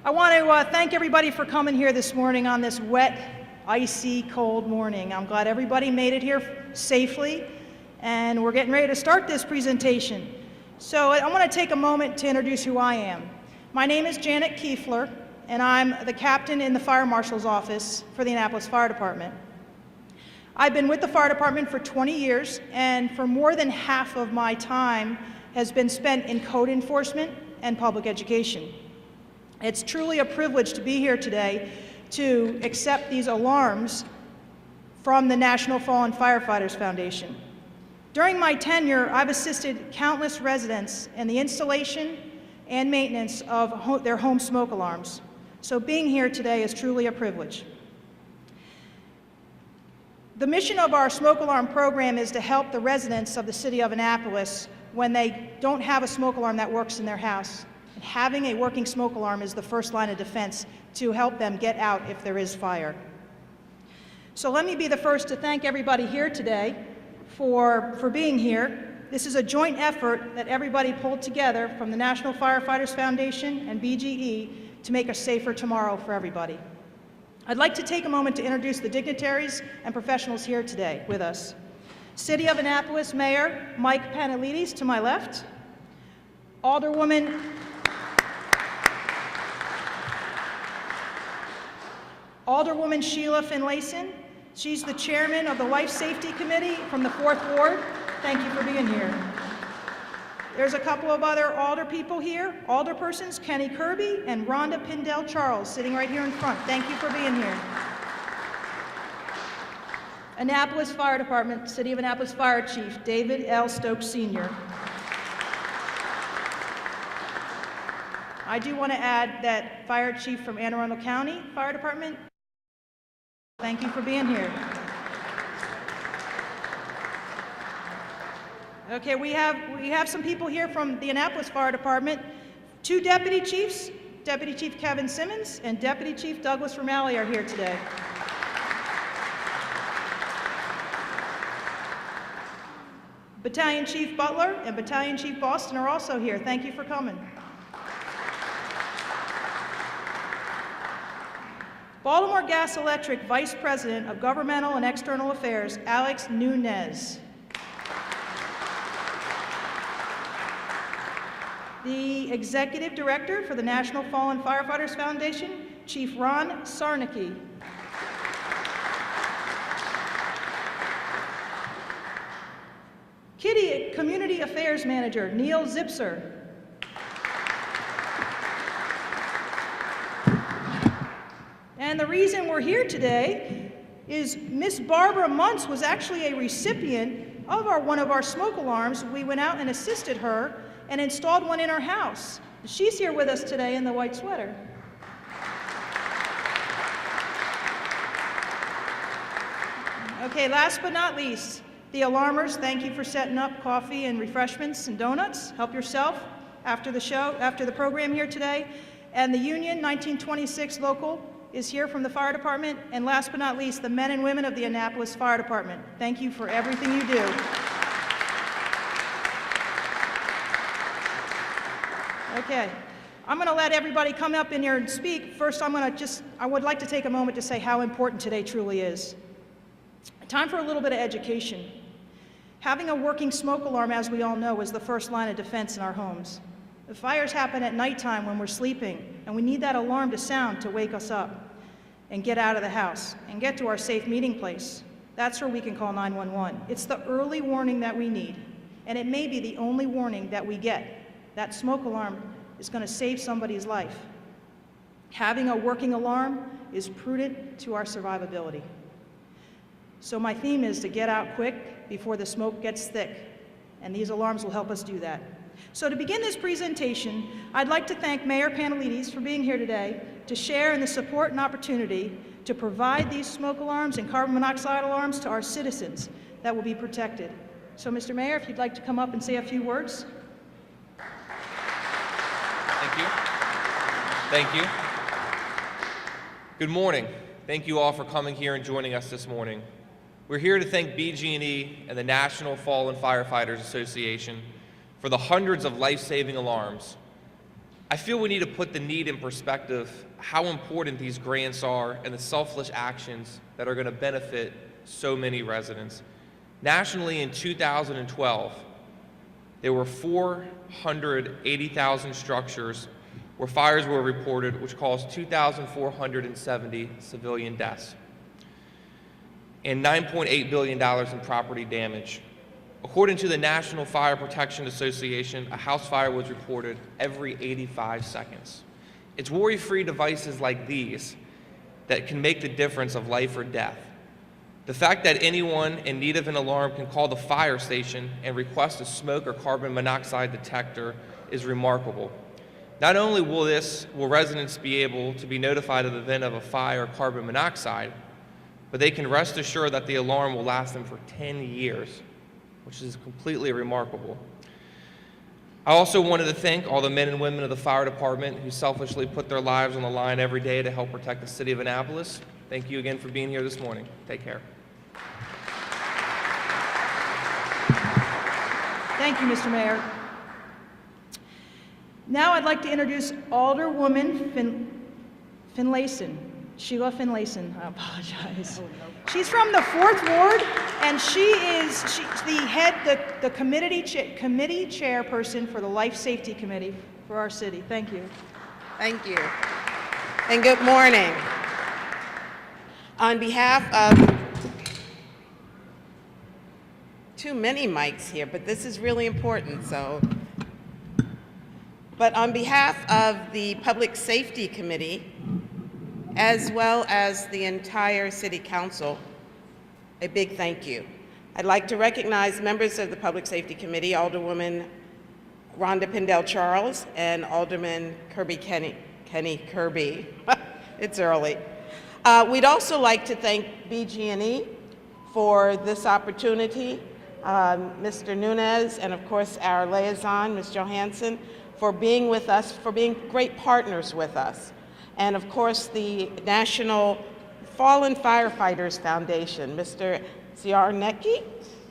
I want to thank everybody for coming here this morning on this wet, icy, cold morning. I'm glad everybody made it here safely, and we're getting ready to start this presentation. So I want to take a moment to introduce who I am. My name is Janet Kiefler, and I'm the captain in the Fire Marshal's office for the Annapolis Fire Department. I've been with the fire department for 20 years, and for more than half of my time has been spent in code enforcement and public education. It's truly a privilege to be here today to accept these alarms from the National Fallen Firefighters Foundation. During my tenure, I've assisted countless residents in the installation and maintenance of their home smoke alarms. So being here today is truly a privilege. The mission of our smoke alarm program is to help the residents of the city of Annapolis when they don't have a smoke alarm that works in their house. And having a working smoke alarm is the first line of defense to help them get out if there is fire. So let me be the first to thank everybody here today for being here. This is a joint effort that everybody pulled together from the National Firefighters Foundation and BGE to make a safer tomorrow for everybody. I'd like to take a moment to introduce the dignitaries and professionals here today with us. City of Annapolis Mayor Mike Panelides to my left, Alderwoman Sheila Finlayson. She's the chairman of the Life Safety Committee from the 4th Ward. Thank you for being here. There's a couple of other alder people here, alderpersons Kenny Kirby and Rhonda Pindell Charles sitting right here in front. Thank you for being here. Annapolis Fire Department, City of Annapolis Fire Chief David L. Stokes Sr. I do want to add that Fire Chief from Anne Arundel County Fire Department, thank you for being here. Okay, we have some people here from the Annapolis Fire Department. 2 deputy chiefs, Deputy Chief Kevin Simmons and Deputy Chief Douglas Romali are here today. Battalion Chief Butler and Battalion Chief Boston are also here. Thank you for coming. Baltimore Gas Electric Vice President of Governmental and External Affairs, Alex Nunez. The Executive Director for the National Fallen Firefighters Foundation, Chief Ron Sarnicki. Kitty Community Affairs Manager, Neil Zipser. And the reason we're here today is Miss Barbara Muntz was actually a recipient of one of our smoke alarms. We went out and assisted her and installed one in her house. She's here with us today in the white sweater. Okay, last but not least, the alarmers, thank you for setting up coffee and refreshments and donuts. Help yourself after the show, after the program here today. And the Union 1926 local is here from the fire department. And last but not least, the men and women of the Annapolis Fire Department. Thank you for everything you do. Okay, I'm going to let everybody come up in here and speak. First, I would like to take a moment to say how important today truly is. Time for a little bit of education. Having a working smoke alarm, as we all know, is the first line of defense in our homes. The fires happen at nighttime when we're sleeping, and we need that alarm to sound to wake us up and get out of the house and get to our safe meeting place. That's where we can call 911. It's the early warning that we need, and it may be the only warning that we get. That smoke alarm is going to save somebody's life. Having a working alarm is prudent to our survivability. So my theme is to get out quick before the smoke gets thick, and these alarms will help us do that. So to begin this presentation, I'd like to thank Mayor Panelides for being here today to share in the support and opportunity to provide these smoke alarms and carbon monoxide alarms to our citizens that will be protected. So Mr. Mayor, if you'd like to come up and say a few words. Thank you. Thank you. Good morning. Thank you all for coming here and joining us this morning. We're here to thank BGE and the National Fallen Firefighters Association for the hundreds of life-saving alarms I feel we need to put the need in perspective, how important these grants are and the selfless actions that are going to benefit so many residents. Nationally in 2012, there were 480,000 structures where fires were reported, which caused 2,470 civilian deaths and $9.8 billion in property damage. According to the National Fire Protection Association, a house fire was reported every 85 seconds. It's worry-free devices like these that can make the difference of life or death. The fact that anyone in need of an alarm can call the fire station and request a smoke or carbon monoxide detector is remarkable. Not only will residents be able to be notified of the event of a fire or carbon monoxide, but they can rest assured that the alarm will last them for 10 years, which is completely remarkable. I also wanted to thank all the men and women of the fire department who selfishly put their lives on the line every day to help protect the city of Annapolis. Thank you again for being here this morning. Take care. Thank you, Mr. Mayor. Now I'd like to introduce Alderwoman Finlayson, Sheila Finlayson. I apologize. She's from the 4th Ward, and she's the committee chairperson for the Life Safety Committee for our city. Thank you. Thank you. And good morning. On behalf of, too many mics here, but this is really important, but on behalf of the Public Safety Committee, as well as the entire City Council, a big thank you. I'd like to recognize members of the Public Safety Committee, Alderwoman Rhonda Pindell-Charles and Alderman Kenny Kirby. It's early. We'd also like to thank BGE for this opportunity, Mr. Nunez, and of course our liaison, Ms. Johansson, for being with us, for being great partners with us. And of course the National Fallen Firefighters Foundation, Mr. Ziarnecki,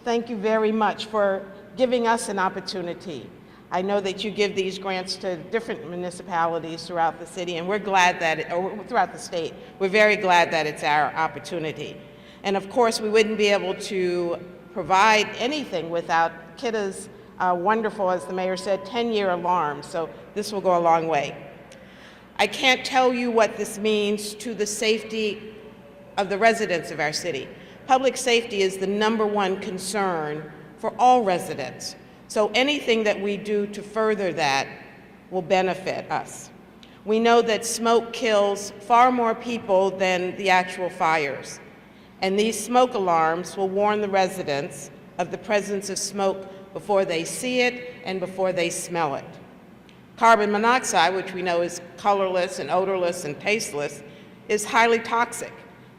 thank you very much for giving us an opportunity. I know that you give these grants to different municipalities throughout the city, and we're glad that, or throughout the state, we're very glad that it's our opportunity. And of course, we wouldn't be able to provide anything without Kidda's wonderful, as the mayor said, 10-year alarm, so this will go a long way. I can't tell you what this means to the safety of the residents of our city. Public safety is the #1 concern for all residents. So anything that we do to further that will benefit us. We know that smoke kills far more people than the actual fires. And these smoke alarms will warn the residents of the presence of smoke before they see it and before they smell it. Carbon monoxide, which we know is colorless and odorless and tasteless, is highly toxic.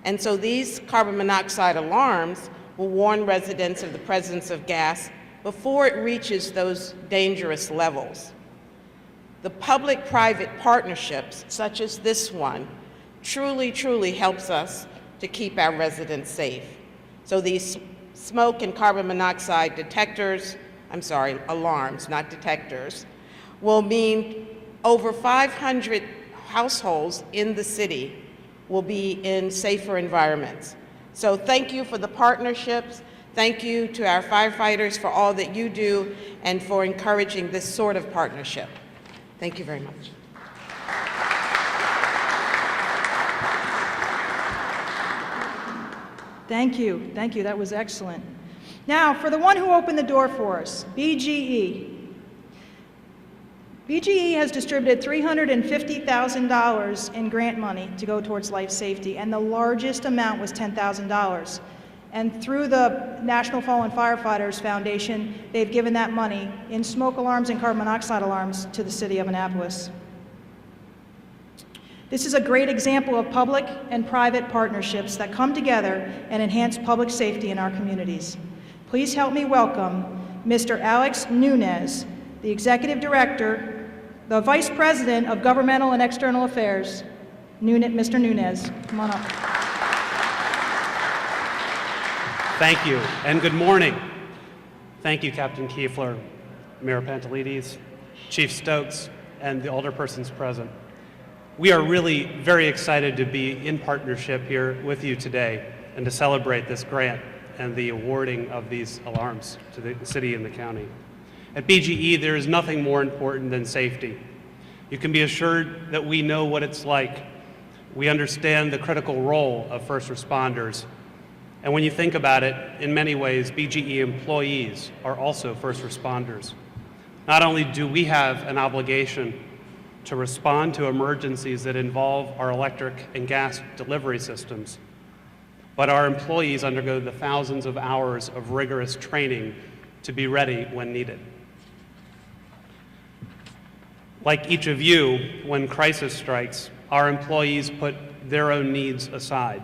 And so these carbon monoxide alarms will warn residents of the presence of gas before it reaches those dangerous levels. The public-private partnerships, such as this one, truly helps us to keep our residents safe. So these smoke and carbon monoxide detectors, alarms, not detectors, will mean over 500 households in the city will be in safer environments. So thank you for the partnerships. Thank you to our firefighters for all that you do and for encouraging this sort of partnership. Thank you very much. Thank you. Thank you. That was excellent. Now, for the one who opened the door for us, BGE. BGE has distributed $350,000 in grant money to go towards life safety, and the largest amount was $10,000. And through the National Fallen Firefighters Foundation, they've given that money in smoke alarms and carbon monoxide alarms to the city of Annapolis. This is a great example of public and private partnerships that come together and enhance public safety in our communities. Please help me welcome Mr. Alex Nunez, the Executive Director, the Vice President of Governmental and External Affairs. Mr. Nunez, come on up. Thank you, and good morning. Thank you, Captain Kiefler, Mayor Pantelides, Chief Stokes, and the alderpersons present. We are really very excited to be in partnership here with you today and to celebrate this grant and the awarding of these alarms to the city and the county. At BGE, there is nothing more important than safety. You can be assured that we know what it's like. We understand the critical role of first responders. And when you think about it, in many ways, BGE employees are also first responders. Not only do we have an obligation to respond to emergencies that involve our electric and gas delivery systems, but our employees undergo the thousands of hours of rigorous training to be ready when needed. Like each of you, when crisis strikes, our employees put their own needs aside.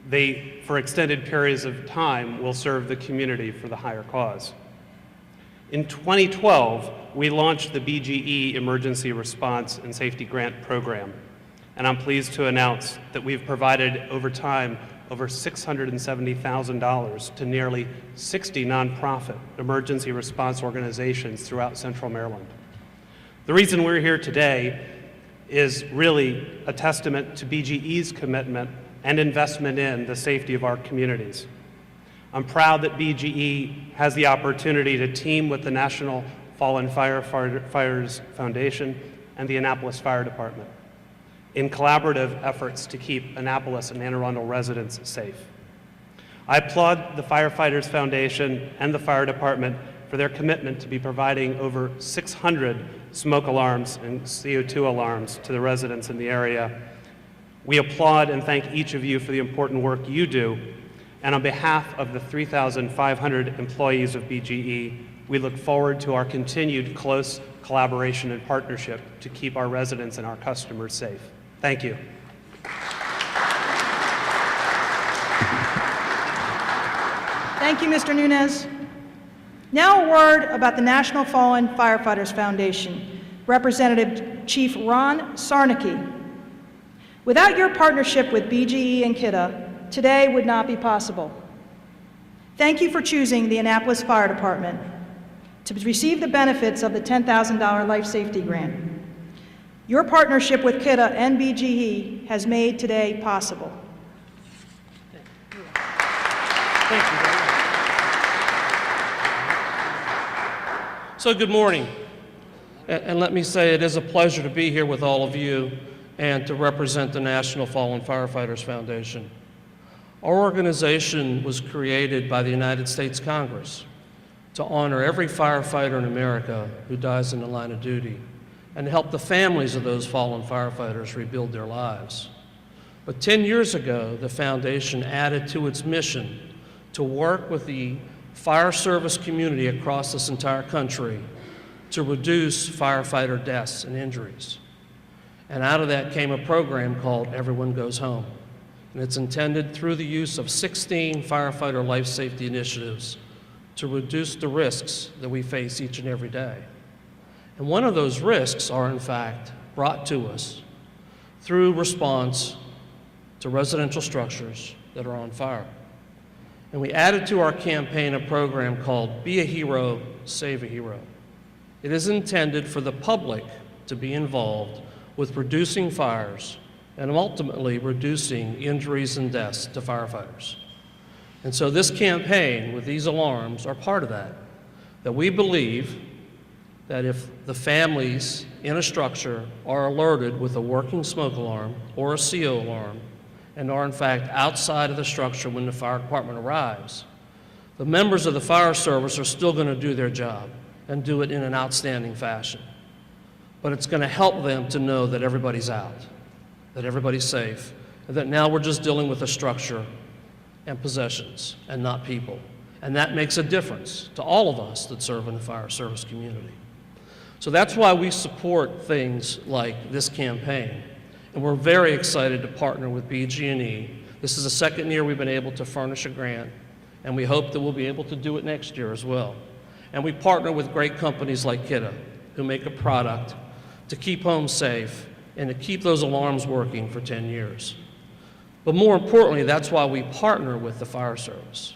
They, for extended periods of time, will serve the community for the higher cause. In 2012, we launched the BGE Emergency Response and Safety Grant Program, and I'm pleased to announce that we've provided over time over $670,000 to nearly 60 nonprofit emergency response organizations throughout Central Maryland. The reason we're here today is really a testament to BGE's commitment and investment in the safety of our communities. I'm proud that BGE has the opportunity to team with the National Fallen Firefighters Foundation and the Annapolis Fire Department in collaborative efforts to keep Annapolis and Anne Arundel residents safe. I applaud the Firefighters Foundation and the Fire Department for their commitment to be providing over 600 smoke alarms and CO2 alarms to the residents in the area. We applaud and thank each of you for the important work you do. And on behalf of the 3,500 employees of BGE, we look forward to our continued close collaboration and partnership to keep our residents and our customers safe. Thank you. Thank you, Mr. Nunez. Now a word about the National Fallen Firefighters Foundation. Representative Chief Ron Sarnicki. Without your partnership with BGE and KIDA, today would not be possible. Thank you for choosing the Annapolis Fire Department to receive the benefits of the $10,000 Life Safety Grant. Your partnership with KIDA and BGE has made today possible. Thank you very much. So good morning. And let me say it is a pleasure to be here with all of you and to represent the National Fallen Firefighters Foundation. Our organization was created by the United States Congress to honor every firefighter in America who dies in the line of duty and to help the families of those fallen firefighters rebuild their lives. But 10 years ago, the foundation added to its mission to work with the fire service community across this entire country to reduce firefighter deaths and injuries. And out of that came a program called Everyone Goes Home. And it's intended through the use of 16 firefighter life safety initiatives to reduce the risks that we face each and every day. And one of those risks are, in fact, brought to us through response to residential structures that are on fire. And we added to our campaign a program called Be a Hero, Save a Hero. It is intended for the public to be involved with reducing fires and ultimately reducing injuries and deaths to firefighters. And so this campaign with these alarms are part of that we believe that if the families in a structure are alerted with a working smoke alarm or a CO alarm and are in fact outside of the structure when the fire department arrives, the members of the fire service are still going to do their job and do it in an outstanding fashion. But it's going to help them to know that everybody's out, that everybody's safe, and that now we're just dealing with a structure and possessions and not people. And that makes a difference to all of us that serve in the fire service community. So that's why we support things like this campaign. And we're very excited to partner with BGE. This is the second year we've been able to furnish a grant, and we hope that we'll be able to do it next year as well. And we partner with great companies like KIDA, who make a product to keep homes safe and to keep those alarms working for 10 years. But more importantly, that's why we partner with the fire service,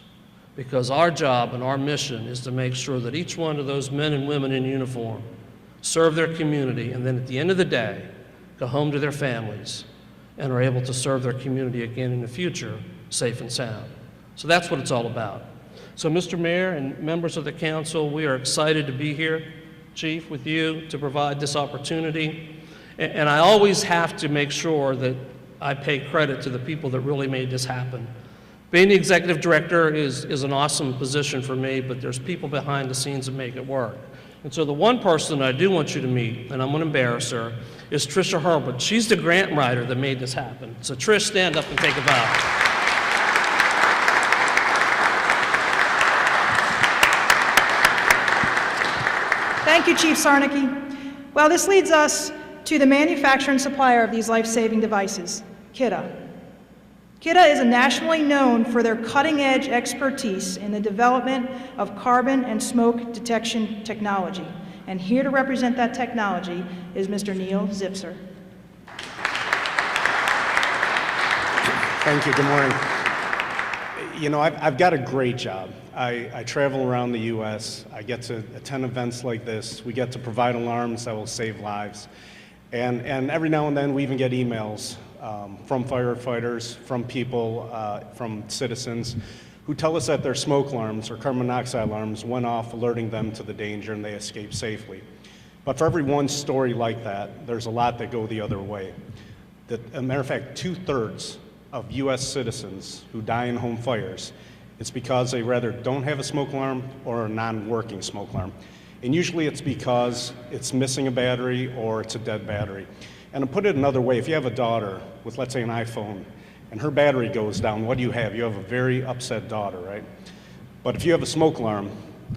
because our job and our mission is to make sure that each one of those men and women in uniform serve their community, and then at the end of the day, go home to their families and are able to serve their community again in the future, safe and sound. So that's what it's all about. So Mr. Mayor and members of the council, we are excited to be here, Chief, with you to provide this opportunity. And I always have to make sure that I pay credit to the people that really made this happen. Being the executive director is an awesome position for me, but there's people behind the scenes that make it work. And so the one person I do want you to meet, and I'm going to embarrass her, is Trisha Herbert. She's the grant writer that made this happen. So Trish, stand up and take a bow. Thank you, Chief Sarnicki. Well, this leads us to the manufacturer and supplier of these life-saving devices, Kidde. Kidde is nationally known for their cutting-edge expertise in the development of carbon and smoke detection technology. And here to represent that technology is Mr. Neil Zipser. Thank you. Good morning. You know, I've got a great job. I travel around the U.S. I get to attend events like this. We get to provide alarms that will save lives. And every now and then we even get emails from firefighters, from people, from citizens who tell us that their smoke alarms or carbon monoxide alarms went off, alerting them to the danger, and they escaped safely. But for every one story like that, there's a lot that go the other way. As a matter of fact, 2/3 of U.S. citizens who die in home fires, it's because they rather don't have a smoke alarm or a non-working smoke alarm. And usually it's because it's missing a battery or it's a dead battery. And to put it another way, if you have a daughter with, let's say, an iPhone, and her battery goes down, what do you have? You have a very upset daughter, right? But if you have a smoke alarm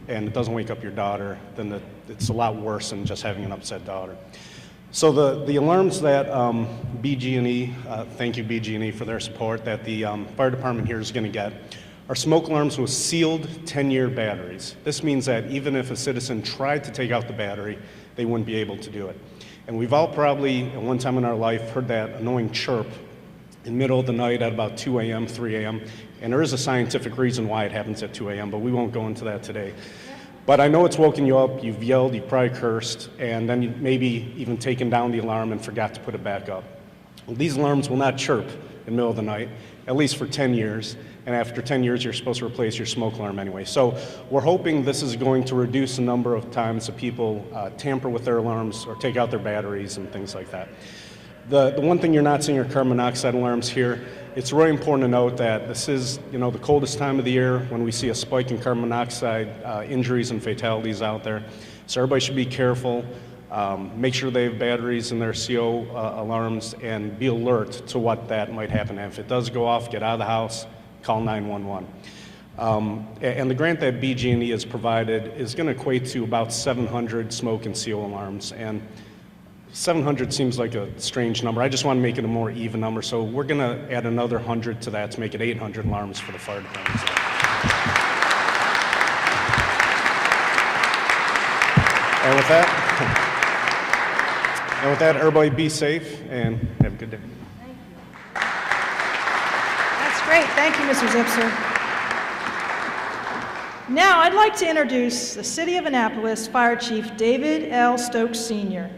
and it doesn't wake up your daughter, then it's a lot worse than just having an upset daughter. So the alarms that BGE, thank you BGE for their support, that the fire department here is going to get are smoke alarms with sealed 10-year batteries. This means that even if a citizen tried to take out the battery, they wouldn't be able to do it. And we've all probably, at one time in our life, heard that annoying chirp in the middle of the night at about 2 a.m., 3 a.m., and there is a scientific reason why it happens at 2 a.m., but we won't go into that today. But I know it's woken you up, you've yelled, you've probably cursed, and then you maybe even taken down the alarm and forgot to put it back up. Well, these alarms will not chirp in the middle of the night, at least for 10 years, and after 10 years you're supposed to replace your smoke alarm anyway. So we're hoping this is going to reduce the number of times that people tamper with their alarms or take out their batteries and things like that. The one thing you're not seeing are carbon monoxide alarms here. It's really important to note that this is, you know, the coldest time of the year when we see a spike in carbon monoxide injuries and fatalities out there. So everybody should be careful. Make sure they have batteries in their CO alarms and be alert to what that might happen. And if it does go off, get out of the house, call 911. And the grant that BGE has provided is going to equate to about 700 smoke and CO alarms. And 700 seems like a strange number. I just want to make it a more even number. So we're going to add another 100 to that to make it 800 alarms for the fire department. And with that, everybody be safe and have a good day. That's great. Thank you, Mr. Zipser. Now, I'd like to introduce the City of Annapolis Fire Chief David L. Stokes, Sr.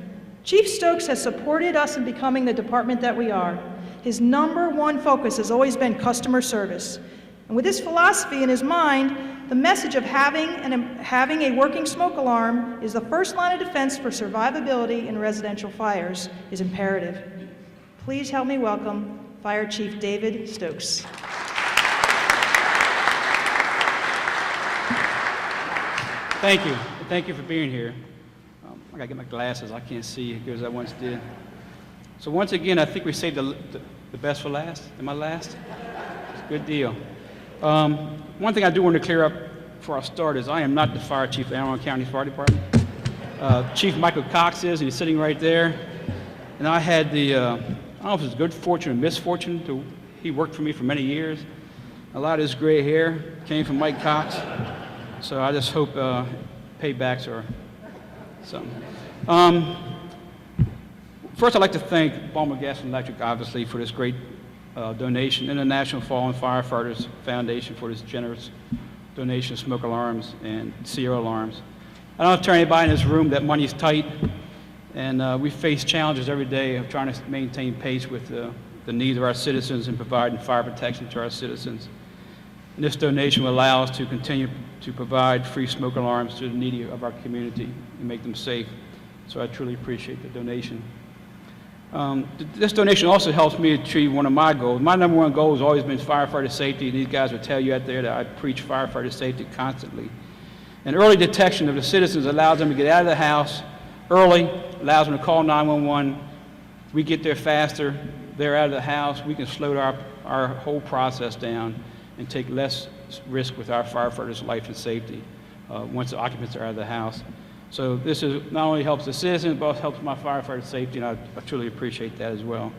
Chief Stokes has supported us in becoming the department that we are. His #1 focus has always been customer service. And with this philosophy in his mind, the message of having a working smoke alarm is the first line of defense for survivability in residential fires is imperative. Please help me welcome Fire Chief David Stokes. Thank you. Thank you for being here. I gotta get my glasses. I can't see as good as I once did. So once again, I think we saved the best for last. Am I last? It's a good deal. One thing I do want to clear up before I start is I am not the fire chief of Anne Arundel County Fire Department. Chief Michael Cox is, and he's sitting right there. And I had the, I don't know if it's good fortune or misfortune, he worked for me for many years. A lot of his gray hair came from Mike Cox. So I just hope paybacks are something. First, I'd like to thank Baltimore Gas and Electric, obviously, for this great donation, and the National Fallen Firefighters Foundation for this generous donation of smoke alarms and CO alarms. I don't have to tell anybody in this room that money's tight. And we face challenges every day of trying to maintain pace with the needs of our citizens and providing fire protection to our citizens. And this donation will allow us to continue to provide free smoke alarms to the needy of our community and make them safe. So I truly appreciate the donation. This donation also helps me achieve one of my goals. My number one goal has always been firefighter safety. These guys will tell you out there that I preach firefighter safety constantly. And early detection of the citizens allows them to get out of the house early, allows them to call 911. We get there faster, they're out of the house, we can slow our whole process down and take less risk with our firefighters' life and safety once the occupants are out of the house. So this not only helps the citizens, but also helps my firefighter safety, and I truly appreciate that as well.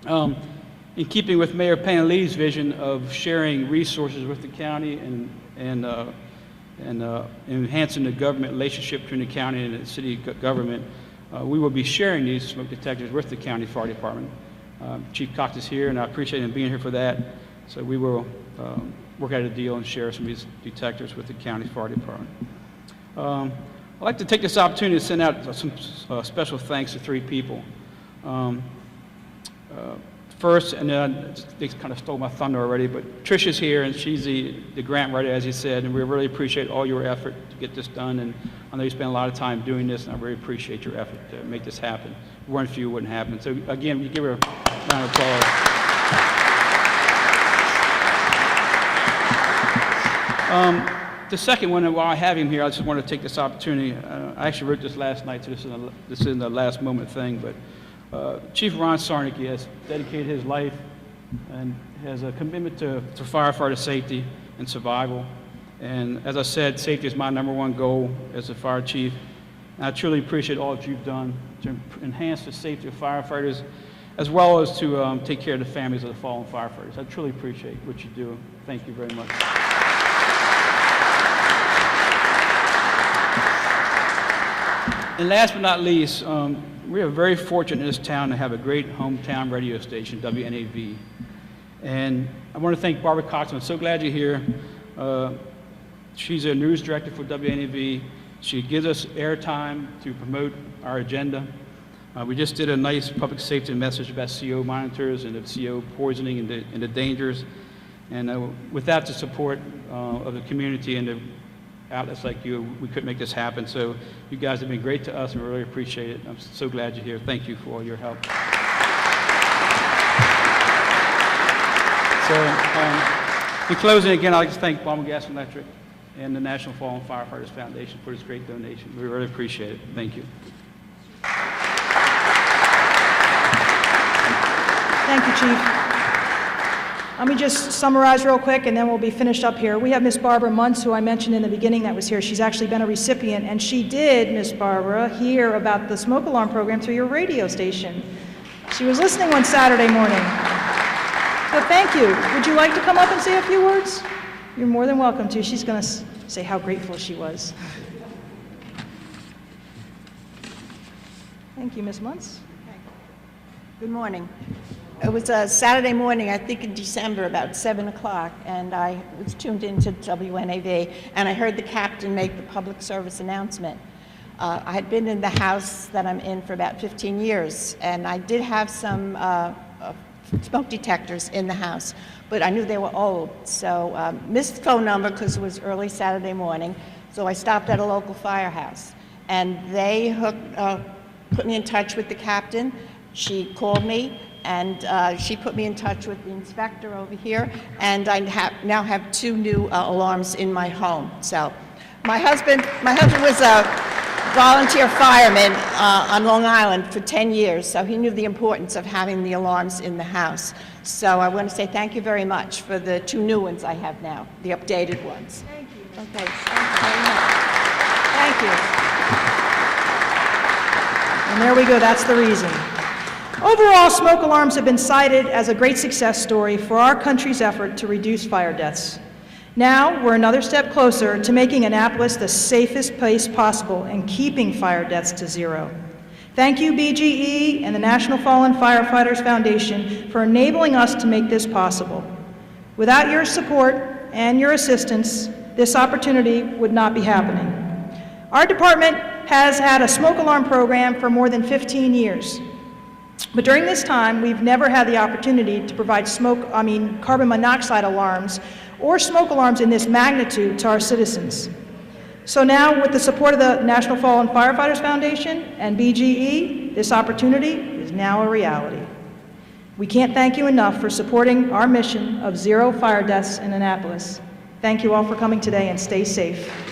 In keeping with Mayor Panelli's vision of sharing resources with the county and enhancing the government relationship between the county and the city government, we will be sharing these smoke detectors with the county fire department. Chief Cox is here, and I appreciate him being here for that. So we will work out a deal and share some of these detectors with the county fire department. I'd like to take this opportunity to send out some special thanks to 3 people. First, and they kind of stole my thunder already, but Trisha's here, and she's the grant writer, as he said, and we really appreciate all your effort to get this done. And I know you spent a lot of time doing this, and I really appreciate your effort to make this happen. If it weren't for you, it wouldn't happen. So again, we give her a round of applause. The second one, and while I have him here, I just want to take this opportunity. I actually wrote this last night, so this isn't a last moment thing, but Chief Ron Sarnicki has dedicated his life and has a commitment to firefighter safety and survival. And as I said, safety is my number one goal as a fire chief. And I truly appreciate all that you've done to enhance the safety of firefighters, as well as to take care of the families of the fallen firefighters. I truly appreciate what you do. Thank you very much. And last but not least, we are very fortunate in this town to have a great hometown radio station, WNAV. And I want to thank Barbara Cox. I'm so glad you're here. She's a news director for WNAV. She gives us airtime to promote our agenda. We just did a nice public safety message about CO monitors and the CO poisoning and the dangers. And without the support of the community and the outlets like you, we couldn't make this happen. So you guys have been great to us, and we really appreciate it. I'm so glad you're here. Thank you for all your help. So in closing, again, I'd like to thank Baltimore Gas and Electric and the National Fallen Firefighters Foundation for this great donation. We really appreciate it. Thank you. Thank you, Chief. Let me just summarize real quick, and then we'll be finished up here. We have Miss Barbara Muntz, who I mentioned in the beginning that was here. She's actually been a recipient, and she did, Miss Barbara, hear about the smoke alarm program through your radio station. She was listening one Saturday morning. So thank you. Would you like to come up and say a few words? You're more than welcome to. She's going to say how grateful she was. Thank you, Miss Muntz. Good morning. It was a Saturday morning, I think in December, about 7 o'clock, and I was tuned into WNAV, and I heard the captain make the public service announcement. I had been in the house that I'm in for about 15 years, and I did have some smoke detectors in the house, but I knew they were old, so missed the phone number because it was early Saturday morning, so I stopped at a local firehouse, and they put me in touch with the captain. She called me, and she put me in touch with the inspector over here, and I now have 2 new alarms in my home. So my husband was a volunteer fireman on Long Island for 10 years, so he knew the importance of having the alarms in the house. So I want to say thank you very much for the 2 new ones I have now, the updated ones. Thank you. Okay, thank you very much. Thank you. And there we go, that's the reason. Overall, smoke alarms have been cited as a great success story for our country's effort to reduce fire deaths. Now, we're another step closer to making Annapolis the safest place possible and keeping fire deaths to 0. Thank you, BGE and the National Fallen Firefighters Foundation for enabling us to make this possible. Without your support and your assistance, this opportunity would not be happening. Our department has had a smoke alarm program for more than 15 years. But during this time, we've never had the opportunity to provide carbon monoxide alarms or smoke alarms in this magnitude to our citizens. So now, with the support of the National Fallen Firefighters Foundation and BGE, this opportunity is now a reality. We can't thank you enough for supporting our mission of 0 fire deaths in Annapolis. Thank you all for coming today, and stay safe.